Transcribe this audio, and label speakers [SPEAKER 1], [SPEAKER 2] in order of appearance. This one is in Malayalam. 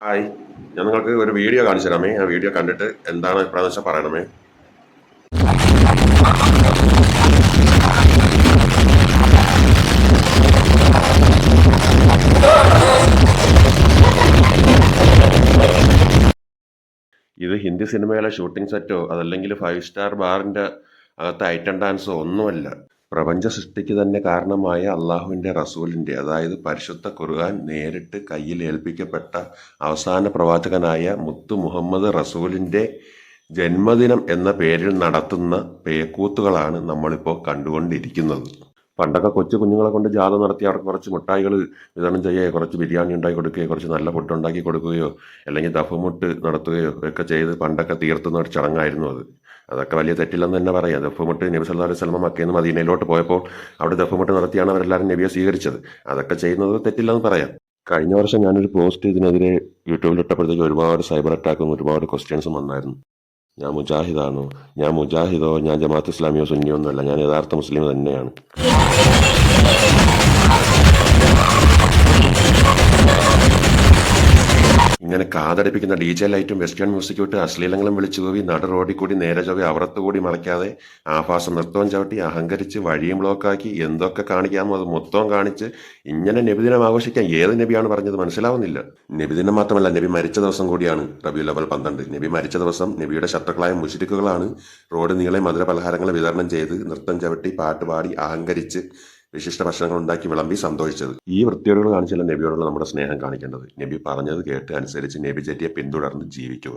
[SPEAKER 1] ഹായ്, ഞാൻ നിങ്ങൾക്ക് ഒരു വീഡിയോ കാണിച്ചു തരാമേ. ആ വീഡിയോ കണ്ടിട്ട് എന്താണ് അഭിപ്രായം വെച്ചാൽ പറയണമേ. ഇത് ഹിന്ദി സിനിമയിലെ ഷൂട്ടിംഗ് സെറ്റോ അതല്ലെങ്കിൽ 5 സ്റ്റാർ ബാറിൻ്റെ അകത്തെ ഐറ്റം ഡാൻസോ ഒന്നുമല്ല. പ്രപഞ്ച സൃഷ്ടിക്ക് തന്നെ കാരണമായ അള്ളാഹുവിൻ്റെ റസൂലിൻ്റെ, അതായത് പരിശുദ്ധ ഖുർആൻ നേരിട്ട് കയ്യിൽ ഏൽപ്പിക്കപ്പെട്ട അവസാന പ്രവാചകനായ മുത്തു മുഹമ്മദ് റസൂലിൻ്റെ ജന്മദിനം എന്ന പേരിൽ നടത്തുന്ന പേക്കൂത്തുകളാണ് നമ്മളിപ്പോൾ കണ്ടുകൊണ്ടിരിക്കുന്നത്. പണ്ടൊക്കെ കൊച്ചു കുഞ്ഞുങ്ങളെ കൊണ്ട് ജാഥ നടത്തി അവർക്ക് കുറച്ച് മിഠായികൾ വിതരണം ചെയ്യുകയോ കുറച്ച് ബിരിയാണി ഉണ്ടാക്കി കൊടുക്കുകയോ കുറച്ച് നല്ല ഫുഡ് ഉണ്ടാക്കി കൊടുക്കുകയോ അല്ലെങ്കിൽ ദഫ്മുട്ട് നടത്തുകയോ ഒക്കെ ചെയ്ത് പണ്ടൊക്കെ തീർത്തുന്ന ഒരു ചടങ്ങായിരുന്നു അത്. അതൊക്കെ വലിയ തെറ്റില്ലെന്ന് തന്നെ പറയാം. ദഫ്മുട്ട് നബി സല്ലല്ലാഹു അലൈഹി വസല്ലം മക്കയിൽ നിന്ന് മദീനയിലോട്ട് പോയപ്പോൾ അവിടെ ദഫ്മുട്ട് നടത്തിയാണ് അവരെല്ലാവരും നബിയെ സ്വീകരിച്ചത്. അതൊക്കെ ചെയ്യുന്നത് തെറ്റില്ലെന്ന് പറയാം. കഴിഞ്ഞ വർഷം ഞാനൊരു പോസ്റ്റ് ഇതിനെതിരെ യൂട്യൂബിൽ ഇട്ടപ്പോഴത്തേക്ക് ഒരുപാട് സൈബർ അറ്റാക്കും ഒരുപാട് ക്വസ്റ്റ്യൻസും വന്നായിരുന്നു. ഞാൻ മുജാഹിദാണോ, ഞാൻ മുജാഹിദോ, ഞാൻ ജമാഅത്ത് ഇസ്ലാമിയോ സുന്നിയോ ഒന്നുമല്ല, ഞാൻ യഥാർത്ഥ മുസ്ലിം തന്നെയാണ്. ഇങ്ങനെ കാതടിപ്പിക്കുന്ന DJ ലൈറ്റും വെസ്റ്റേൺ മ്യൂസിക്കും ഇട്ട് അശ്ലീലങ്ങളും വിളിച്ചു കൂവി നട റോഡിൽ കൂടി നേരെ ചൊവ്വെ അവറത്ത് കൂടി മറയ്ക്കാതെ ആഭാസം നൃത്തവും ചവിട്ടി അഹങ്കരിച്ച് വഴിയും ബ്ലോക്കാക്കി എന്തൊക്കെ കാണിക്കാമോ അത് മൊത്തവും കാണിച്ച് ഇങ്ങനെ നബിദിനം ആഘോഷിക്കാൻ ഏത് നബിയാണ് പറഞ്ഞത് മനസ്സിലാവുന്നില്ല. നബിദിനം മാത്രമല്ല, നബി മരിച്ച ദിവസം കൂടിയാണ് റബീഉൽ അവ്വൽ 12. നബി മരിച്ച ദിവസം നബിയുടെ ശത്രുക്കളായ മുശ്രിക്കുകളാണ് റോഡ് നീളെ മധുര പലഹാരങ്ങൾ വിതരണം ചെയ്ത് നൃത്തം ചവിട്ടി പാട്ടുപാടി അഹങ്കരിച്ച് വിശിഷ്ട ഭക്ഷണങ്ങൾ ഉണ്ടാക്കി വിളമ്പി സന്തോഷിച്ചത്. ഈ വൃത്തിയോടുകൾ കാണിച്ചാലും നബിയോടുള്ള നമ്മുടെ സ്നേഹം കാണിക്കേണ്ടത്. നബി പറഞ്ഞത് കേട്ട് അനുസരിച്ച് നബി ചര്യയെ പിന്തുടർന്ന് ജീവിക്കുക.